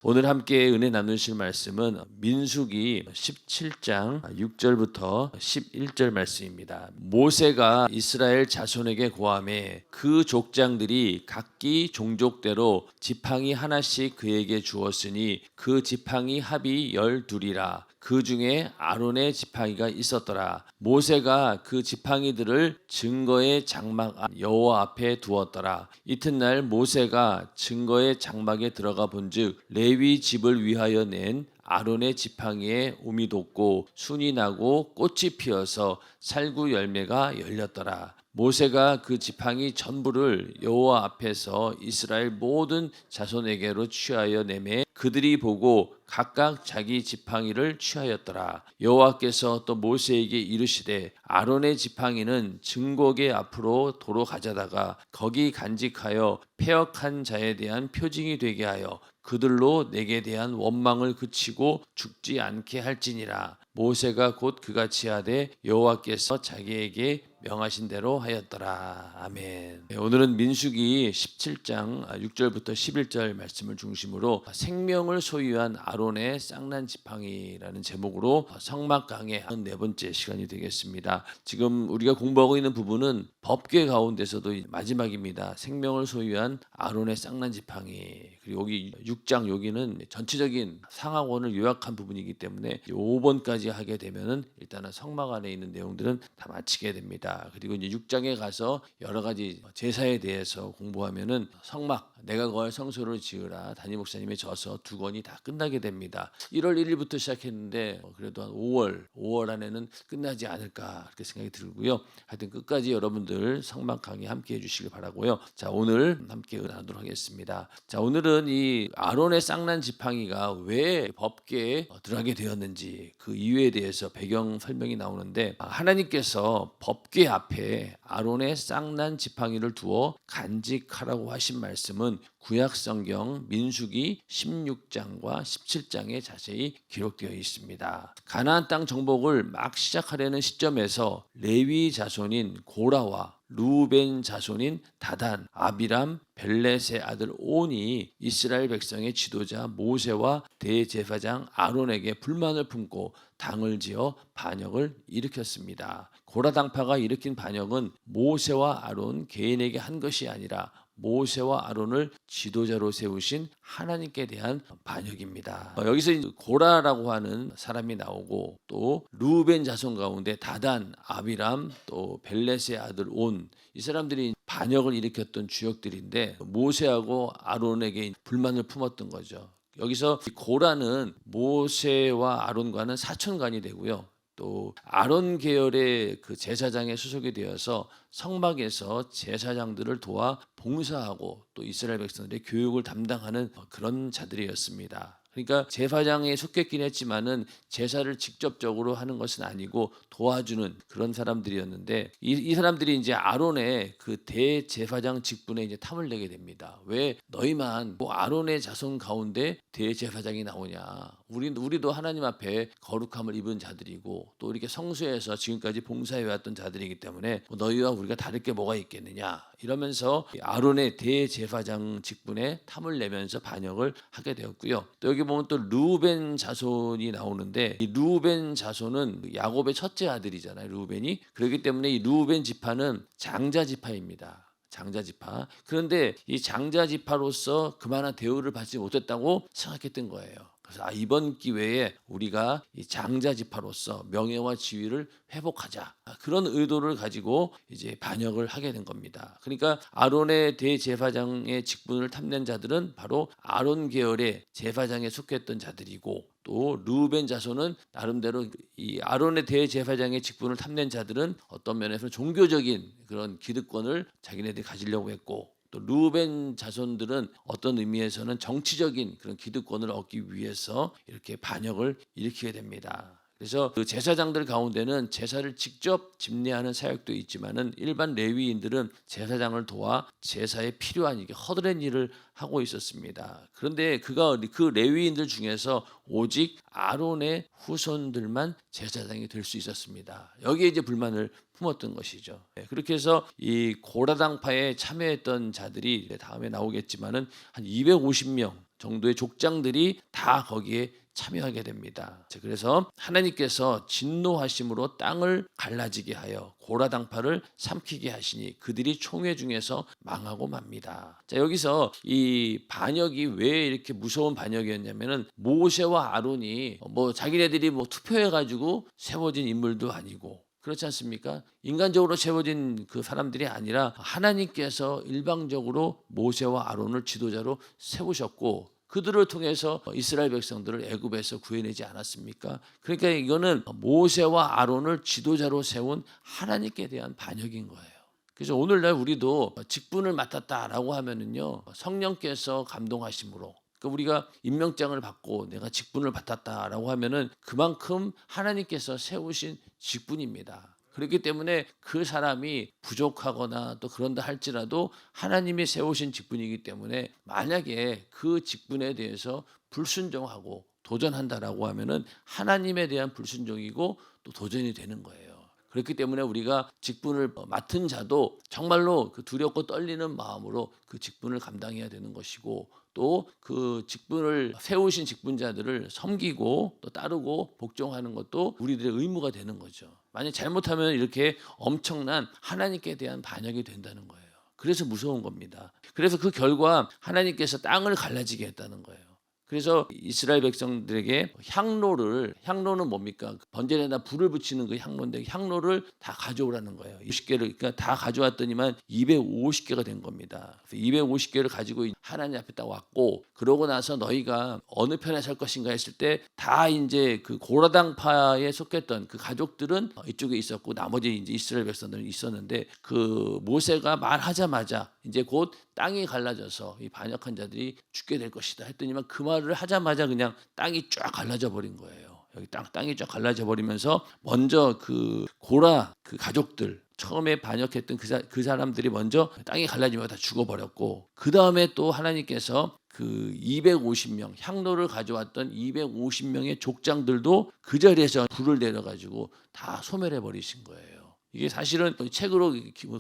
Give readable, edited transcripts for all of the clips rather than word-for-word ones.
오늘 함께 은혜 나누실 말씀은 민수기 17장 6절부터 11절 말씀입니다. 모세가 이스라엘 자손에게 고하매 그 족장들이 각기 종족대로 지팡이 하나씩 그에게 주었으니 그 지팡이 합이 12이라. 그 중에 아론의 지팡이가 있었더라. 모세가 그 지팡이들을 증거의 장막 여호와 앞에 두었더라. 이튿날 모세가 증거의 장막에 들어가 본즉 레위 집을 위하여 낸 아론의 지팡이에 움이 돋고 순이 나고 꽃이 피어서 살구 열매가 열렸더라. 모세가 그 지팡이 전부를 여호와 앞에서 이스라엘 모든 자손에게로 취하여 내매 그들이 보고 각각 자기 지팡이를 취하였더라. 여호와께서 또 모세에게 이르시되 아론의 지팡이는 증거계 앞으로 도로 가져다가 거기 간직하여 패역한 자에 대한 표징이 되게 하여 그들로 내게 대한 원망을 그치고 죽지 않게 할지니라. 모세가 곧 그같이 하되 여호와께서 자기에게 명하신 대로 하였더라. 아멘. 오늘은 민수기 17장 6절부터 11절 말씀을 중심으로 생명을 소유한 아론의 쌍난 지팡이라는 제목으로 성막 강의 네 번째 시간이 되겠습니다. 지금 우리가 공부하고 있는 부분은 법궤 가운데서도 마지막입니다. 생명을 소유한 아론의 쌍난 지팡이. 그리고 여기 6장 여기는 전체적인 상하원을 요약한 부분이기 때문에 5번까지 하게 되면은 일단은 성막 안에 있는 내용들은 다 마치게 됩니다. 그리고 이제 6장에 가서 여러 가지 제사에 대해서 공부하면은 성막 내가 거할 성소를 지으라 담임 목사님의 저서 2권이 다 끝나게 됩니다. 1월 1일부터 시작했는데 그래도 한 5월 안에는 끝나지 않을까 그렇게 생각이 들고요. 하여튼 끝까지 여러분들 성막 강의 함께 해주시길 바라고요. 자, 오늘 함께 나누도록 하겠습니다. 자, 오늘은 이 아론의 쌍난 지팡이가 왜 법궤에 들어가게 되었는지 그 이유에 대해서 배경 설명이 나오는데 하나님께서 법궤 앞에 아론의 쌍난 지팡이를 두어 간직하라고 하신 말씀은 구약성경 민수기 16장과 17장에 자세히 기록되어 있습니다. 가나안 땅 정복을 막 시작하려는 시점에서 레위 자손인 고라와 루벤 자손인 다단, 아비람, 벨렛의 아들 온이 이스라엘 백성의 지도자 모세와 대제사장 아론에게 불만을 품고 당을 지어 반역을 일으켰습니다. 고라 당파가 일으킨 반역은 모세와 아론 개인에게 한 것이 아니라 모세와 아론을 지도자로 세우신 하나님께 대한 반역입니다. 여기서 고라라고 하는 사람이 나오고 또 루벤 자손 가운데 다단, 아비람, 또 벨렛의 아들 온 이 사람들이 반역을 일으켰던 주역들인데 모세하고 아론에게 불만을 품었던 거죠. 여기서 고라는 모세와 아론과는 사촌간이 되고요. 또 아론 계열의 그 제사장에 수속이 되어서 성막에서 제사장들을 도와 봉사하고 또 이스라엘 백성들의 교육을 담당하는 그런 자들이었습니다. 그러니까 제사장에 속했긴 했지만은 제사를 직접적으로 하는 것은 아니고 도와주는 그런 사람들이었는데 이 사람들이 이제 아론의 그 대제사장 직분에 이제 탐을 내게 됩니다. 왜 너희만 뭐 아론의 자손 가운데 대제사장이 나오냐? 우리도 하나님 앞에 거룩함을 입은 자들이고 또 이렇게 성소에서 지금까지 봉사해 왔던 자들이기 때문에 너희와 우리가 다를 게 뭐가 있겠느냐? 이러면서 아론의 대제사장 직분에 탐을 내면서 반역을 하게 되었고요. 또 여기 보면 또 루벤 자손이 나오는데 이 루벤 자손은 야곱의 첫째 아들이잖아요. 루벤이. 그렇기 때문에 이 루벤 지파는 장자 지파입니다. 장자 지파. 그런데 이 장자 지파로서 그만한 대우를 받지 못했다고 생각했던 거예요. 그래서 이번 기회에 우리가 이 장자 지파로서 명예와 지위를 회복하자 그런 의도를 가지고 이제 반역을 하게 된 겁니다. 그러니까 아론의 대제사장의 직분을 탐낸 자들은 바로 아론 계열의 제사장에 속했던 자들이고 또 루벤 자손은 나름대로 이 아론의 대제사장의 직분을 탐낸 자들은 어떤 면에서 종교적인 그런 기득권을 자기네들이 가지려고 했고 또 루벤 자손들은 어떤 의미에서는 정치적인 그런 기득권을 얻기 위해서 이렇게 반역을 일으키게 됩니다. 그래서 그 제사장들 가운데는 제사를 직접 집례하는 사역도 있지만은 일반 레위인들은 제사장을 도와 제사에 필요한 이게 허드렛 일을 하고 있었습니다. 그런데 그 레위인들 중에서 오직 아론의 후손들만 제사장이 될 수 있었습니다. 여기에 이제 불만을 품었던 것이죠. 그렇게 해서 이 고라당파에 참여했던 자들이 다음에 나오겠지만은 한 250명 정도의 족장들이 다 거기에 참여하게 됩니다. 그래서 하나님께서 진노하심으로 땅을 갈라지게 하여 고라당파를 삼키게 하시니 그들이 총회 중에서 망하고 맙니다. 자, 여기서 이 반역이 왜 이렇게 무서운 반역이었냐면은 모세와 아론이 뭐 자기네들이 뭐 투표해가지고 세워진 인물도 아니고 그렇지 않습니까? 인간적으로 세워진 그 사람들이 아니라 하나님께서 일방적으로 모세와 아론을 지도자로 세우셨고 그들을 통해서 이스라엘 백성들을 애굽에서 구해내지 않았습니까? 그러니까 이거는 모세와 아론을 지도자로 세운 하나님께 대한 반역인 거예요. 그래서 오늘날 우리도 직분을 맡았다라고 하면은요 성령께서 감동하심으로 그러니까 우리가 임명장을 받고 내가 직분을 맡았다라고 하면은 그만큼 하나님께서 세우신 직분입니다. 그렇기 때문에 그 사람이 부족하거나 또 그런다 할지라도 하나님이 세우신 직분이기 때문에 만약에 그 직분에 대해서 불순종하고 도전한다라고 하면은 하나님에 대한 불순종이고 또 도전이 되는 거예요. 그렇기 때문에 우리가 직분을 맡은 자도 정말로 그 두렵고 떨리는 마음으로 그 직분을 감당해야 되는 것이고 또 그 직분을 세우신 직분자들을 섬기고 또 따르고 복종하는 것도 우리들의 의무가 되는 거죠. 만약 잘못하면 이렇게 엄청난 하나님께 대한 반역이 된다는 거예요. 그래서 무서운 겁니다. 그래서 그 결과 하나님께서 땅을 갈라지게 했다는 거예요. 그래서 이스라엘 백성들에게 향로는 뭡니까? 번제에다 불을 붙이는 그 향로인데 향로를 다 가져오라는 거예요. 20개를 그러니까 다 가져왔더니만 250개가 된 겁니다. 250개를 가지고 하나님 앞에 딱 왔고 그러고 나서 너희가 어느 편에 설 것인가 했을 때 다 이제 그 고라당파에 속했던 그 가족들은 이쪽에 있었고 나머지 이제 이스라엘 백성들은 있었는데 그 모세가 말하자마자 이제 곧 땅이 갈라져서 이 반역한 자들이 죽게 될 것이다 했더니만 그 말을 하자마자 그냥 땅이 쫙 갈라져 버린 거예요. 여기 땅이 쫙 갈라져 버리면서 먼저 그 고라 그 가족들 처음에 반역했던 그 사람들이 먼저 땅이 갈라지면 다 죽어버렸고 그 다음에 또 하나님께서 그 250명 향로를 가져왔던 250명의 족장들도 그 자리에서 불을 내려가지고 다 소멸해 버리신 거예요. 이게 사실은 책으로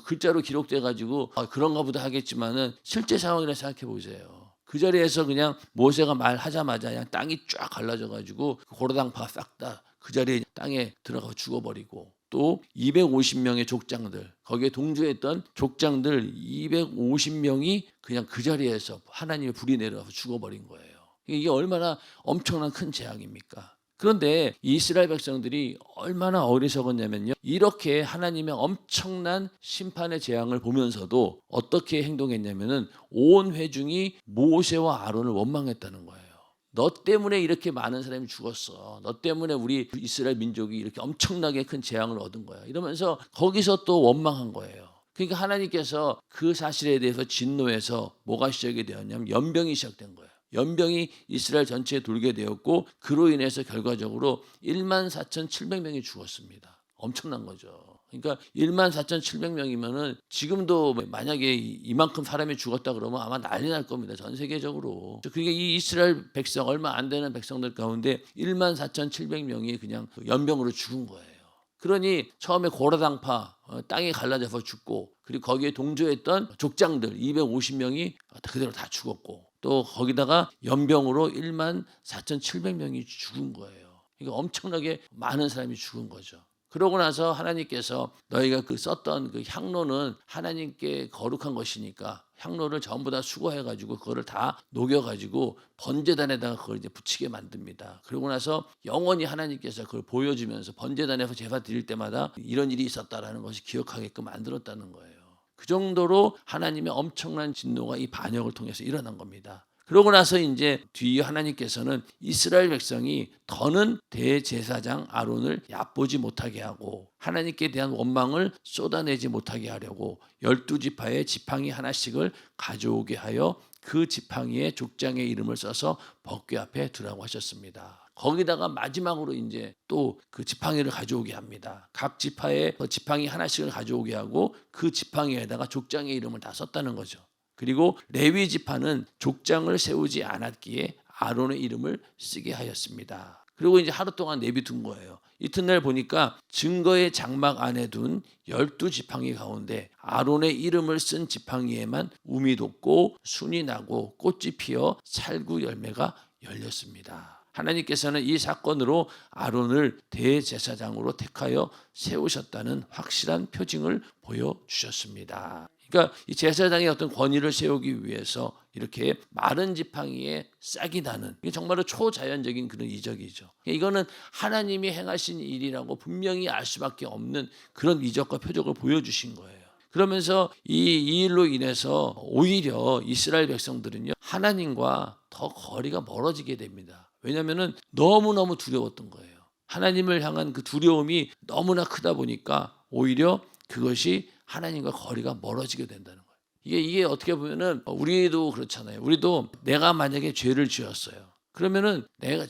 글자로 기록돼 가지고 그런가 보다 하겠지만은 실제 상황이라 생각해 보세요. 그 자리에서 그냥 모세가 말하자마자 그냥 땅이 쫙 갈라져 가지고 고라당파 싹 다 그 자리에 땅에 들어가 죽어버리고 또 250명의 족장들 거기에 동조했던 족장들 250명이 그냥 그 자리에서 하나님의 불이 내려와서 죽어버린 거예요. 이게 얼마나 엄청난 큰 재앙입니까? 그런데 이스라엘 백성들이 얼마나 어리석었냐면요. 이렇게 하나님의 엄청난 심판의 재앙을 보면서도 어떻게 행동했냐면은 온 회중이 모세와 아론을 원망했다는 거예요. 너 때문에 이렇게 많은 사람이 죽었어. 너 때문에 우리 이스라엘 민족이 이렇게 엄청나게 큰 재앙을 얻은 거야. 이러면서 거기서 또 원망한 거예요. 그러니까 하나님께서 그 사실에 대해서 진노해서 뭐가 시작이 되었냐면 연병이 시작된 거예요. 연병이 이스라엘 전체에 돌게 되었고 그로 인해서 결과적으로 14,700명이 죽었습니다. 엄청난 거죠. 그러니까 14,700명이면은 지금도 만약에 이만큼 사람이 죽었다 그러면 아마 난리 날 겁니다. 전 세계적으로. 그러니까 이 이스라엘 백성 얼마 안 되는 백성들 가운데 14,700명이 그냥 연병으로 죽은 거예요. 그러니 처음에 고라당파 땅이 갈라져서 죽고 그리고 거기에 동조했던 족장들 250명이 그대로 다 죽었고 또 거기다가 연병으로 14,700명이 죽은 거예요. 그러니까 엄청나게 많은 사람이 죽은 거죠. 그러고 나서 하나님께서 너희가 그 썼던 그 향로는 하나님께 거룩한 것이니까 향로를 전부 다 수거해가지고 그거를 다 녹여가지고 번제단에다가 그걸 이제 붙이게 만듭니다. 그러고 나서 영원히 하나님께서 그걸 보여주면서 번제단에서 제사 드릴 때마다 이런 일이 있었다라는 것을 기억하게끔 만들었다는 거예요. 그 정도로 하나님의 엄청난 진노가 이 반역을 통해서 일어난 겁니다. 그러고 나서 이제 뒤에 하나님께서는 이스라엘 백성이 더는 대제사장 아론을 얕보지 못하게 하고 하나님께 대한 원망을 쏟아내지 못하게 하려고 12지파의 지팡이 하나씩을 가져오게 하여 그 지팡이에 족장의 이름을 써서 법궤 앞에 두라고 하셨습니다. 거기다가 마지막으로 이제 또 그 지팡이를 가져오게 합니다. 각 지파에 지팡이 하나씩을 가져오게 하고 그 지팡이에다가 족장의 이름을 다 썼다는 거죠. 그리고 레위 지파는 족장을 세우지 않았기에 아론의 이름을 쓰게 하였습니다. 그리고 이제 하루 동안 내비둔 거예요. 이튿날 보니까 증거의 장막 안에 둔 12지팡이 가운데 아론의 이름을 쓴 지팡이에만 움이 돋고 순이 나고 꽃이 피어 살구 열매가 열렸습니다. 하나님께서는 이 사건으로 아론을 대제사장으로 택하여 세우셨다는 확실한 표징을 보여주셨습니다. 그러니까 이 제사장의 어떤 권위를 세우기 위해서 이렇게 마른 지팡이에 싹이 나는, 이게 정말로 초자연적인 그런 이적이죠. 이거는 하나님이 행하신 일이라고 분명히 알 수밖에 없는 그런 이적과 표적을 보여주신 거예요. 그러면서 이 일로 인해서 오히려 이스라엘 백성들은요, 하나님과 더 거리가 멀어지게 됩니다. 왜냐하면 너무너무 두려웠던 거예요. 하나님을 향한 그 두려움이 너무나 크다 보니까 오히려 그것이 하나님과 거리가 멀어지게 된다는 거예요. 이게 어떻게 보면은 우리도 그렇잖아요. 우리도 내가 만약에 죄를 지었어요. 그러면은 내가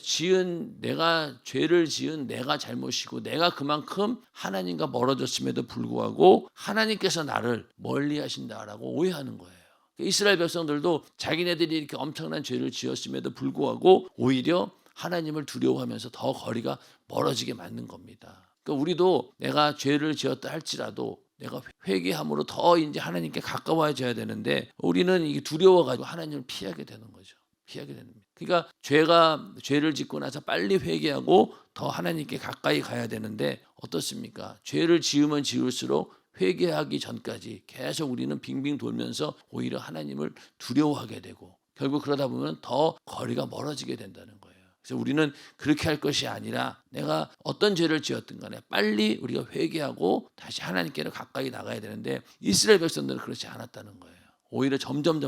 죄를 지은 내가 잘못이고 내가 그만큼 하나님과 멀어졌음에도 불구하고 하나님께서 나를 멀리 하신다라고 오해하는 거예요. 이스라엘 백성들도 자기네들이 이렇게 엄청난 죄를 지었음에도 불구하고 오히려 하나님을 두려워하면서 더 거리가 멀어지게 만든 겁니다. 그러니까 우리도 내가 죄를 지었다 할지라도 내가 회개함으로 더 이제 하나님께 가까워져야 되는데 우리는 이게 두려워가지고 하나님을 피하게 되는 거죠. 피하게 되는 겁니다. 그러니까 죄를 짓고 나서 빨리 회개하고 더 하나님께 가까이 가야 되는데 어떻습니까? 죄를 지으면 지을수록 회개하기 전까지 계속 우리는 빙빙 돌면서 오히려 하나님을 두려워하게 되고 결국 그러다 보면 더 거리가 멀어지게 된다는 거예요. 그래서 우리는 그렇게 할 것이 아니라 내가 어떤 죄를 지었든 간에 빨리 우리가 회개하고 다시 하나님께로 가까이 나가야 되는데 이스라엘 백성들은 그렇지 않았다는 거예요. 오히려 점점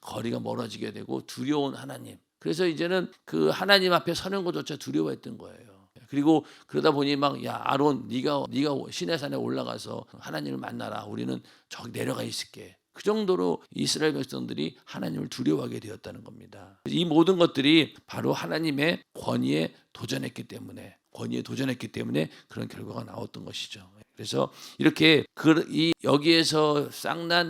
거리가 멀어지게 되고 두려운 하나님. 그래서 이제는 그 하나님 앞에 서는 것조차 두려워했던 거예요. 그리고 그러다 보니 막 야 아론 네가 시내산에 올라가서 하나님을 만나라. 우리는 저기 내려가 있을게. 그 정도로 이스라엘 백성들이 하나님을 두려워하게 되었다는 겁니다. 이 모든 것들이 바로 하나님의 권위에 도전했기 때문에 그런 결과가 나왔던 것이죠. 그래서 이렇게 여기에서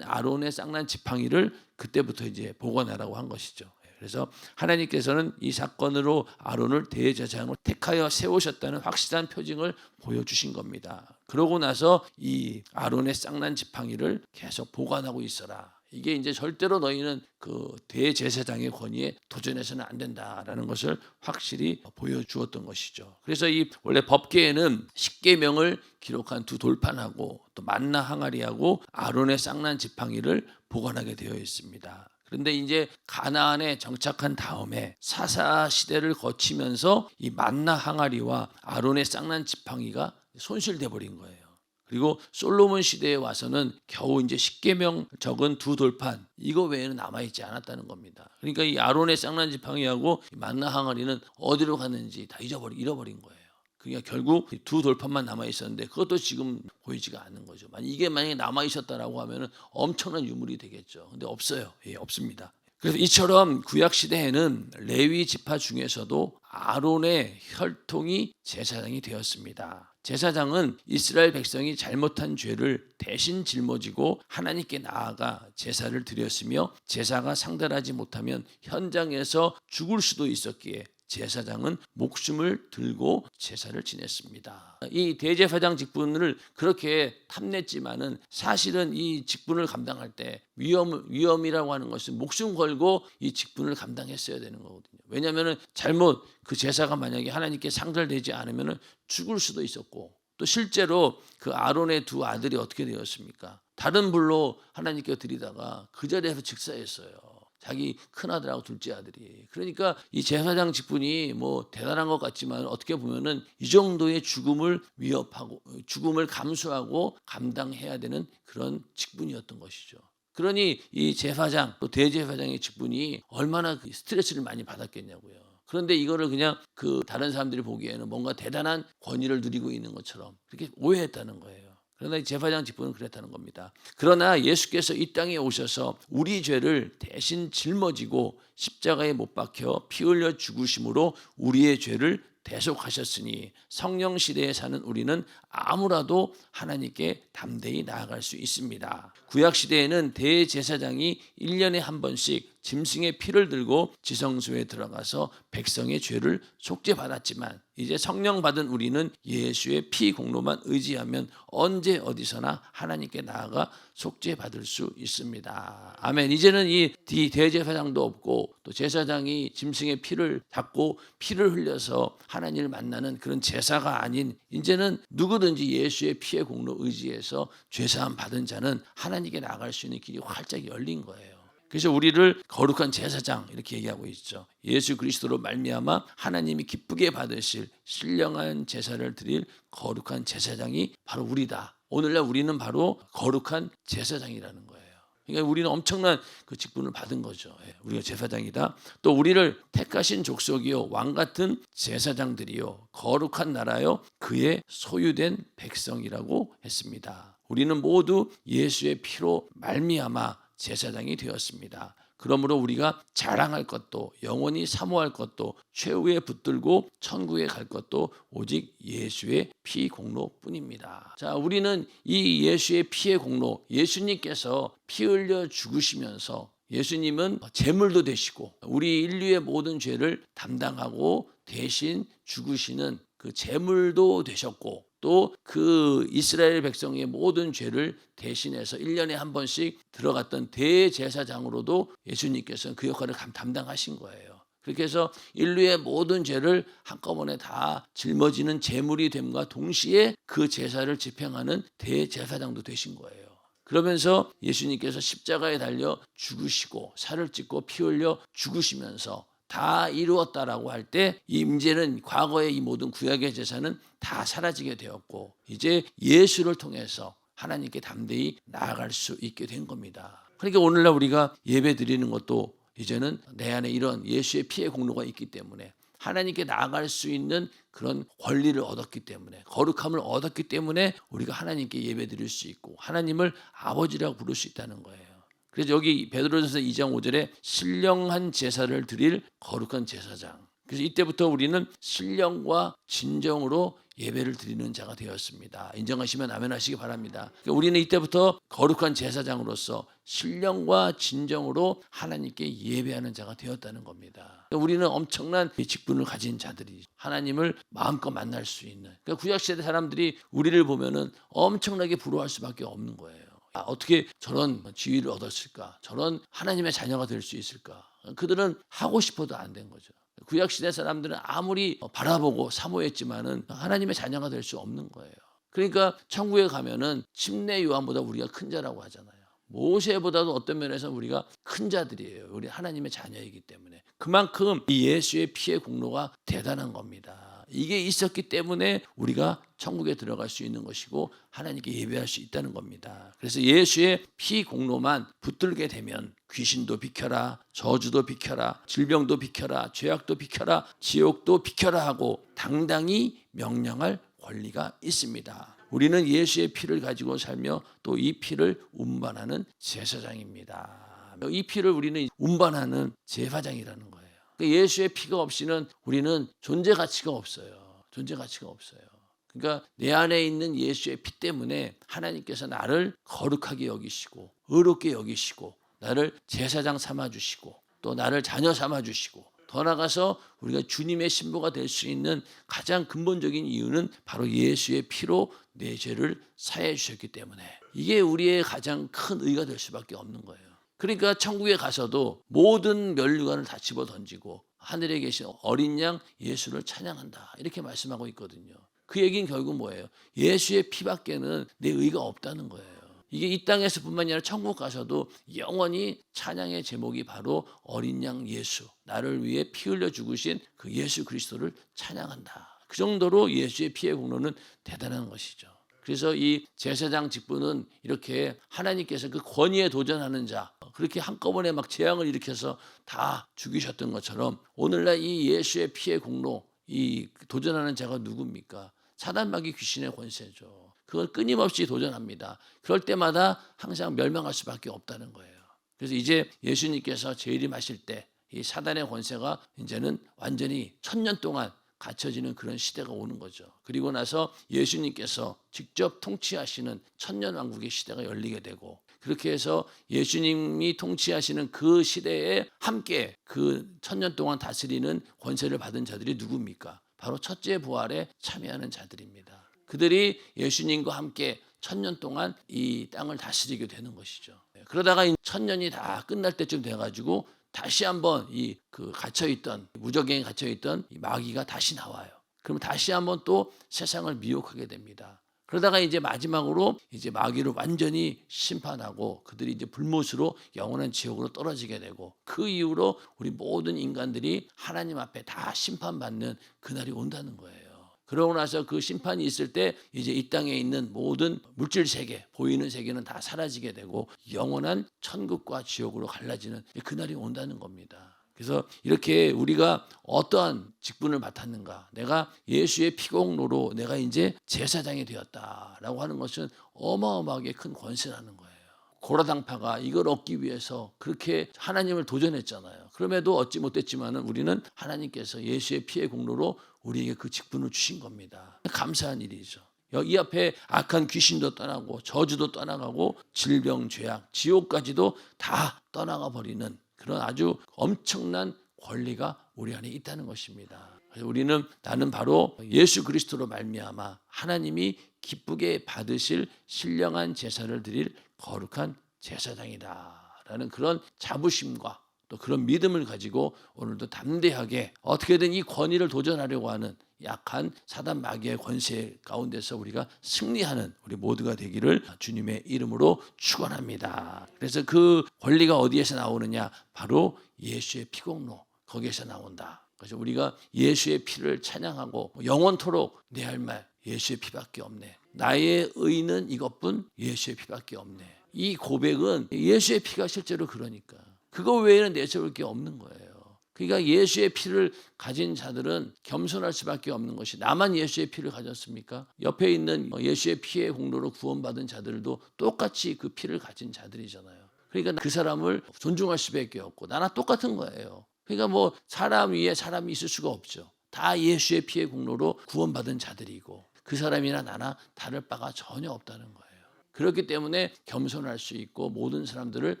아론의 쌍난 지팡이를 그때부터 이제 보관하라고 한 것이죠. 그래서 하나님께서는 이 사건으로 아론을 대제사장으로 택하여 세우셨다는 확실한 표징을 보여주신 겁니다. 그러고 나서 이 아론의 쌍난 지팡이를 계속 보관하고 있어라. 이게 이제 절대로 너희는 그 대제사장의 권위에 도전해서는 안 된다라는 것을 확실히 보여주었던 것이죠. 그래서 이 원래 법궤에는 십계명을 기록한 두 돌판하고 또 만나 항아리하고 아론의 쌍난 지팡이를 보관하게 되어 있습니다. 그런데 이제 가나안에 정착한 다음에 사사 시대를 거치면서 이 만나 항아리와 아론의 쌍난 지팡이가 손실돼 버린 거예요. 그리고 솔로몬 시대에 와서는 겨우 이제 십계명 적은 두 돌판 이거 외에는 남아있지 않았다는 겁니다. 그러니까 이 아론의 쌍난 지팡이하고 만나 항아리는 어디로 갔는지 다 잃어버린 거예요. 그러니까 결국 두 돌판만 남아 있었는데 그것도 지금 보이지가 않는 거죠. 이게 만약에 남아 있었다라고 하면은 엄청난 유물이 되겠죠. 근데 없어요. 없습니다. 그래서 이처럼 구약 시대에는 레위 지파 중에서도 아론의 혈통이 제사장이 되었습니다. 제사장은 이스라엘 백성이 잘못한 죄를 대신 짊어지고 하나님께 나아가 제사를 드렸으며 제사가 상달하지 못하면 현장에서 죽을 수도 있었기에 제사장은 목숨을 들고 제사를 지냈습니다. 이 대제사장 직분을 그렇게 탐냈지만은 사실은 이 직분을 감당할 때 위험이라고 하는 것은 목숨 걸고 이 직분을 감당했어야 되는 거거든요. 왜냐하면은 잘못 그 제사가 만약에 하나님께 상달되지 않으면은 죽을 수도 있었고 또 실제로 그 아론의 두 아들이 어떻게 되었습니까? 다른 불로 하나님께 드리다가 그 자리에서 즉사했어요. 자기 큰아들하고 둘째 아들이. 그러니까 이 제사장 직분이 뭐 대단한 것 같지만 어떻게 보면은 이 정도의 죽음을 위협하고 죽음을 감수하고 감당해야 되는 그런 직분이었던 것이죠. 그러니 이 제사장 또 대제사장의 직분이 얼마나 스트레스를 많이 받았겠냐고요. 그런데 이거를 그냥 그 다른 사람들이 보기에는 뭔가 대단한 권위를 누리고 있는 것처럼 그렇게 오해했다는 거예요. 그러나 제사장 직분은 그랬다는 겁니다. 그러나 예수께서 이 땅에 오셔서 우리 죄를 대신 짊어지고 십자가에 못 박혀 피 흘려 죽으심으로 우리의 죄를 대속하셨으니 성령 시대에 사는 우리는 아무라도 하나님께 담대히 나아갈 수 있습니다. 구약 시대에는 대제사장이 1년에 한 번씩 짐승의 피를 들고 지성소에 들어가서 백성의 죄를 속죄받았지만 이제 성령 받은 우리는 예수의 피 공로만 의지하면 언제 어디서나 하나님께 나아가 속죄받을 수 있습니다. 아멘. 이제는 이 대제사장도 없고 또 제사장이 짐승의 피를 잡고 피를 흘려서 하나님을 만나는 그런 제사가 아닌 이제는 누구든지 예수의 피의 공로 의지해서 죄사함 받은 자는 하나님께 나아갈 수 있는 길이 활짝 열린 거예요. 그래서 우리를 거룩한 제사장 이렇게 얘기하고 있죠. 예수 그리스도로 말미암아 하나님이 기쁘게 받으실 신령한 제사를 드릴 거룩한 제사장이 바로 우리다. 오늘날 우리는 바로 거룩한 제사장이라는 거예요. 그러니까 우리는 엄청난 그 직분을 받은 거죠. 우리가 제사장이다. 또 우리를 택하신 족속이요 왕 같은 제사장들이요 거룩한 나라요 그의 소유된 백성이라고 했습니다. 우리는 모두 예수의 피로 말미암아 제사장이 되었습니다. 그러므로 우리가 자랑할 것도 영원히 사모할 것도 최후에 붙들고 천국에 갈 것도 오직 예수의 피 공로뿐입니다. 자, 우리는 이 예수의 피의 공로, 예수님께서 피 흘려 죽으시면서 예수님은 제물도 되시고 우리 인류의 모든 죄를 담당하고 대신 죽으시는 그 제물도 되셨고 또 그 이스라엘 백성의 모든 죄를 대신해서 1년에 한 번씩 들어갔던 대제사장으로도 예수님께서는 그 역할을 담당하신 거예요. 그렇게 해서 인류의 모든 죄를 한꺼번에 다 짊어지는 제물이 됨과 동시에 그 제사를 집행하는 대제사장도 되신 거예요. 그러면서 예수님께서 십자가에 달려 죽으시고 살을 찢고 피 흘려 죽으시면서 다 이루었다라고 할 때 이제는 과거의 이 모든 구약의 제사는 다 사라지게 되었고 이제 예수를 통해서 하나님께 담대히 나아갈 수 있게 된 겁니다. 그러니까 오늘날 우리가 예배 드리는 것도 이제는 내 안에 이런 예수의 피의 공로가 있기 때문에 하나님께 나아갈 수 있는 그런 권리를 얻었기 때문에 거룩함을 얻었기 때문에 우리가 하나님께 예배 드릴 수 있고 하나님을 아버지라고 부를 수 있다는 거예요. 그래서 여기 베드로전서 2장 5절에 신령한 제사를 드릴 거룩한 제사장. 그래서 이때부터 우리는 신령과 진정으로 예배를 드리는 자가 되었습니다. 인정하시면 아멘 하시기 바랍니다. 그러니까 우리는 이때부터 거룩한 제사장으로서 신령과 진정으로 하나님께 예배하는 자가 되었다는 겁니다. 그러니까 우리는 엄청난 직분을 가진 자들이 하나님을 마음껏 만날 수 있는 그러니까 구약시대 사람들이 우리를 보면은 엄청나게 부러워할 수밖에 없는 거예요. 어떻게 저런 지위를 얻었을까? 저런 하나님의 자녀가 될 수 있을까? 그들은 하고 싶어도 안 된 거죠. 구약시대 사람들은 아무리 바라보고 사모했지만은 하나님의 자녀가 될 수 없는 거예요. 그러니까 천국에 가면은 침례 요한보다 우리가 큰 자라고 하잖아요. 모세보다도 어떤 면에서 우리가 큰 자들이에요. 우리 하나님의 자녀이기 때문에. 그만큼 이 예수의 피의 공로가 대단한 겁니다. 이게 있었기 때문에 우리가 천국에 들어갈 수 있는 것이고 하나님께 예배할 수 있다는 겁니다. 그래서 예수의 피 공로만 붙들게 되면 귀신도 비켜라, 저주도 비켜라, 질병도 비켜라, 죄악도 비켜라, 지옥도 비켜라 하고 당당히 명령할 권리가 있습니다. 우리는 예수의 피를 가지고 살며 또 이 피를 운반하는 제사장입니다. 이 피를 우리는 운반하는 제사장이라는 거예요. 예수의 피가 없이는 우리는 존재 가치가 없어요. 존재 가치가 없어요. 그러니까 내 안에 있는 예수의 피 때문에 하나님께서 나를 거룩하게 여기시고 의롭게 여기시고 나를 제사장 삼아주시고 또 나를 자녀 삼아주시고 더 나아가서 우리가 주님의 신부가 될 수 있는 가장 근본적인 이유는 바로 예수의 피로 내 죄를 사해 주셨기 때문에 이게 우리의 가장 큰 의가 될 수밖에 없는 거예요. 그러니까 천국에 가서도 모든 면류관을 다 집어 던지고 하늘에 계신 어린 양 예수를 찬양한다 이렇게 말씀하고 있거든요. 그 얘기는 결국 뭐예요? 예수의 피밖에는 내 의가 없다는 거예요. 이게 이 땅에서뿐만이 아니라 천국 가서도 영원히 찬양의 제목이 바로 어린 양 예수, 나를 위해 피 흘려 죽으신 그 예수 그리스도를 찬양한다. 그 정도로 예수의 피의 공로는 대단한 것이죠. 그래서 이 제사장 직분은 이렇게 하나님께서 그 권위에 도전하는 자 그렇게 한꺼번에 막 재앙을 일으켜서 다 죽이셨던 것처럼 오늘날 이 예수의 피의 공로 이 도전하는 자가 누굽니까? 사단마귀 귀신의 권세죠. 그걸 끊임없이 도전합니다. 그럴 때마다 항상 멸망할 수밖에 없다는 거예요. 그래서 이제 예수님께서 재림하실 때 이 사단의 권세가 이제는 완전히 1000년 동안 갖춰지는 그런 시대가 오는 거죠. 그리고 나서 예수님께서 직접 통치하시는 천년왕국의 시대가 열리게 되고, 그렇게 해서 예수님이 통치하시는 그 시대에 함께 그 천년 동안 다스리는 권세를 받은 자들이 누굽니까? 바로 첫째 부활에 참여하는 자들입니다. 그들이 예수님과 함께 천년 동안 이 땅을 다스리게 되는 것이죠. 그러다가 이 천년이 다 끝날 때쯤 돼가지고 다시 한번 이 그 갇혀있던, 무적행에 갇혀있던 이 마귀가 다시 나와요. 그럼 다시 한번 또 세상을 미혹하게 됩니다. 그러다가 이제 마지막으로 이제 마귀를 완전히 심판하고 그들이 이제 불못으로 영원한 지옥으로 떨어지게 되고, 그 이후로 우리 모든 인간들이 하나님 앞에 다 심판받는 그날이 온다는 거예요. 그러고 나서 그 심판이 있을 때 이제 이 땅에 있는 모든 물질 세계, 보이는 세계는 다 사라지게 되고 영원한 천국과 지옥으로 갈라지는 그날이 온다는 겁니다. 그래서 이렇게 우리가 어떠한 직분을 맡았는가, 내가 예수의 피공로로 내가 이제 제사장이 되었다라고 하는 것은 어마어마하게 큰 권세라는 거예요. 고라당파가 이걸 얻기 위해서 그렇게 하나님을 도전했잖아요. 그럼에도 얻지 못했지만은 우리는 하나님께서 예수의 피의 공로로 우리에게 그 직분을 주신 겁니다. 감사한 일이죠. 이 앞에 악한 귀신도 떠나고 저주도 떠나가고 질병, 죄악, 지옥까지도 다 떠나가 버리는 그런 아주 엄청난 권리가 우리 안에 있다는 것입니다. 그래서 우리는 나는 바로 예수 그리스도로 말미암아 하나님이 기쁘게 받으실 신령한 제사를 드릴 거룩한 제사장이다라는 그런 자부심과 또 그런 믿음을 가지고 오늘도 담대하게 어떻게든 이 권위를 도전하려고 하는 약한 사단 마귀의 권세 가운데서 우리가 승리하는 우리 모두가 되기를 주님의 이름으로 축원합니다. 그래서 그 권리가 어디에서 나오느냐? 바로 예수의 피공로, 거기에서 나온다. 그래서 우리가 예수의 피를 찬양하고 영원토록 내 할 말 예수의 피밖에 없네. 나의 의는 이것뿐 예수의 피밖에 없네. 이 고백은 예수의 피가 실제로 그러니까 그거 외에는 내세울 게 없는 거예요. 그러니까 예수의 피를 가진 자들은 겸손할 수밖에 없는 것이, 나만 예수의 피를 가졌습니까? 옆에 있는 예수의 피의 공로로 구원받은 자들도 똑같이 그 피를 가진 자들이잖아요. 그러니까 그 사람을 존중할 수밖에 없고 나나 똑같은 거예요. 그러니까 뭐 사람 위에 사람이 있을 수가 없죠. 다 예수의 피의 공로로 구원받은 자들이고 그 사람이나 나나 다를 바가 전혀 없다는 거예요. 그렇기 때문에 겸손할 수 있고 모든 사람들을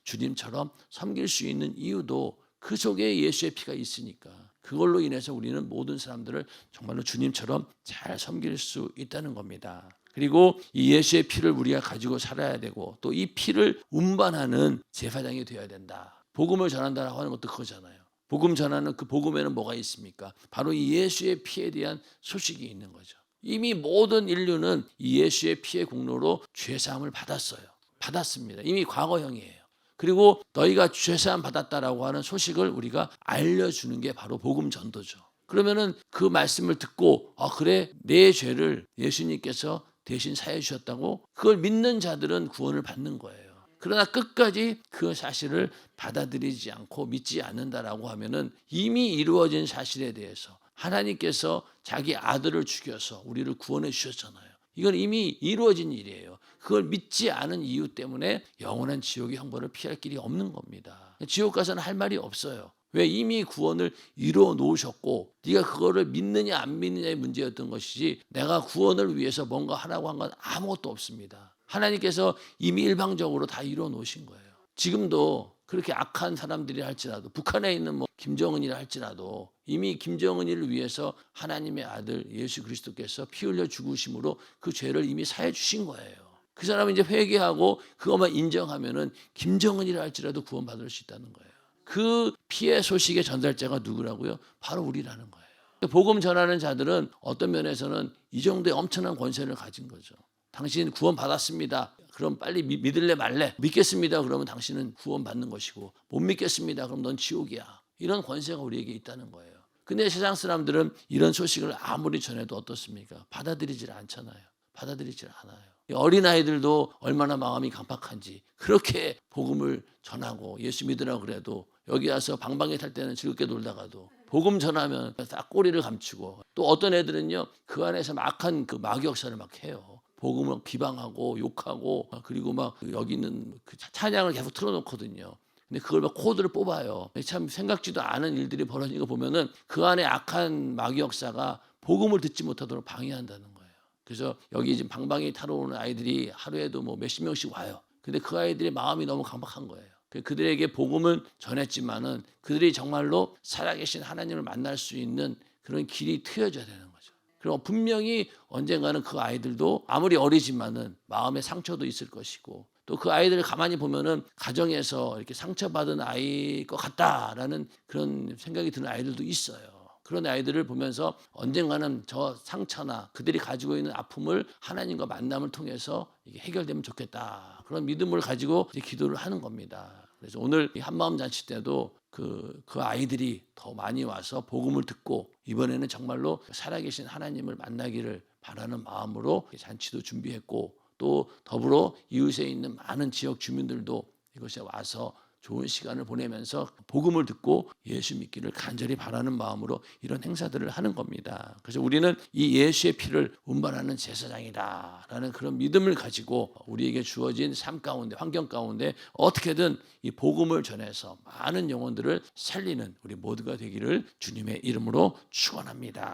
주님처럼 섬길 수 있는 이유도 그 속에 예수의 피가 있으니까, 그걸로 인해서 우리는 모든 사람들을 정말로 주님처럼 잘 섬길 수 있다는 겁니다. 그리고 이 예수의 피를 우리가 가지고 살아야 되고 또 이 피를 운반하는 제사장이 되어야 된다. 복음을 전한다라고 하는 것도 그거잖아요. 복음 전하는 그 복음에는 뭐가 있습니까? 바로 이 예수의 피에 대한 소식이 있는 거죠. 이미 모든 인류는 이 예수의 피의 공로로 죄사함을 받았습니다. 이미 과거형이에요. 그리고 너희가 죄사함 받았다라고 하는 소식을 우리가 알려주는 게 바로 복음 전도죠. 그러면은 그 말씀을 듣고 그래, 내 죄를 예수님께서 대신 사해 주셨다고 그걸 믿는 자들은 구원을 받는 거예요. 그러나 끝까지 그 사실을 받아들이지 않고 믿지 않는다라고 하면은 이미 이루어진 사실에 대해서 하나님께서 자기 아들을 죽여서 우리를 구원해 주셨잖아요. 이건 이미 이루어진 일이에요. 그걸 믿지 않은 이유 때문에 영원한 지옥의 형벌을 피할 길이 없는 겁니다. 지옥 가서는 할 말이 없어요. 왜? 이미 구원을 이루어 놓으셨고 네가 그거를 믿느냐 안 믿느냐의 문제였던 것이지 내가 구원을 위해서 뭔가 하라고 한 건 아무것도 없습니다. 하나님께서 이미 일방적으로 다 이루어 놓으신 거예요. 지금도 그렇게 악한 사람들이 할지라도, 북한에 있는 뭐 김정은이라 할지라도 이미 김정은이를 위해서 하나님의 아들 예수 그리스도께서 피 흘려 죽으심으로 그 죄를 이미 사해 주신 거예요. 그 사람은 이제 회개하고 그것만 인정하면은 김정은이라 할지라도 구원받을 수 있다는 거예요. 그 피의 소식의 전달자가 누구라고요? 바로 우리라는 거예요. 복음 전하는 자들은 어떤 면에서는 이 정도의 엄청난 권세를 가진 거죠. 당신 구원 받았습니다. 그럼 빨리 믿을래 말래? 믿겠습니다. 그러면 당신은 구원 받는 것이고, 못 믿겠습니다. 그럼 넌 지옥이야. 이런 권세가 우리에게 있다는 거예요. 근데 세상 사람들은 이런 소식을 아무리 전해도 어떻습니까? 받아들이질 않잖아요. 받아들이질 않아요. 어린아이들도 얼마나 마음이 강팍한지 그렇게 복음을 전하고 예수 믿으라고 그래도 여기 와서 방방에 탈 때는 즐겁게 놀다가도 복음 전하면 딱 꼬리를 감추고, 또 어떤 애들은요 그 안에서 막한 그 마귀 역사를 막 해요. 복음을 비방하고 욕하고, 그리고 막 여기 있는 그 찬양을 계속 틀어놓거든요. 근데 그걸 막 코드를 뽑아요. 참 생각지도 않은 일들이 벌어지는 거 보면은 그 안에 악한 마귀 역사가 복음을 듣지 못하도록 방해한다는 거예요. 그래서 여기 지금 방방이 타러 오는 아이들이 하루에도 뭐 몇십 명씩 와요. 근데 그 아이들의 마음이 너무 강박한 거예요. 그들에게 복음을 전했지만은 그들이 정말로 살아계신 하나님을 만날 수 있는 그런 길이 트여져야 되는 거죠. 그리고 분명히 언젠가는 그 아이들도 아무리 어리지만은 마음의 상처도 있을 것이고 또 그 아이들을 가만히 보면은 가정에서 이렇게 상처받은 아이일 것 같다라는 그런 생각이 드는 아이들도 있어요. 그런 아이들을 보면서 언젠가는 저 상처나 그들이 가지고 있는 아픔을 하나님과 만남을 통해서 이게 해결되면 좋겠다. 그런 믿음을 가지고 이제 기도를 하는 겁니다. 그래서 오늘 이 한마음 잔치 때도 그 아이들이 더 많이 와서 복음을 듣고 이번에는 정말로 살아계신 하나님을 만나기를 바라는 마음으로 잔치도 준비했고 또 더불어 이웃에 있는 많은 지역 주민들도 이곳에 와서 좋은 시간을 보내면서 복음을 듣고 예수 믿기를 간절히 바라는 마음으로 이런 행사들을 하는 겁니다. 그래서 우리는 이 예수의 피를 운반하는 제사장이다라는 그런 믿음을 가지고 우리에게 주어진 삶 가운데 환경 가운데 어떻게든 이 복음을 전해서 많은 영혼들을 살리는 우리 모두가 되기를 주님의 이름으로 축원합니다.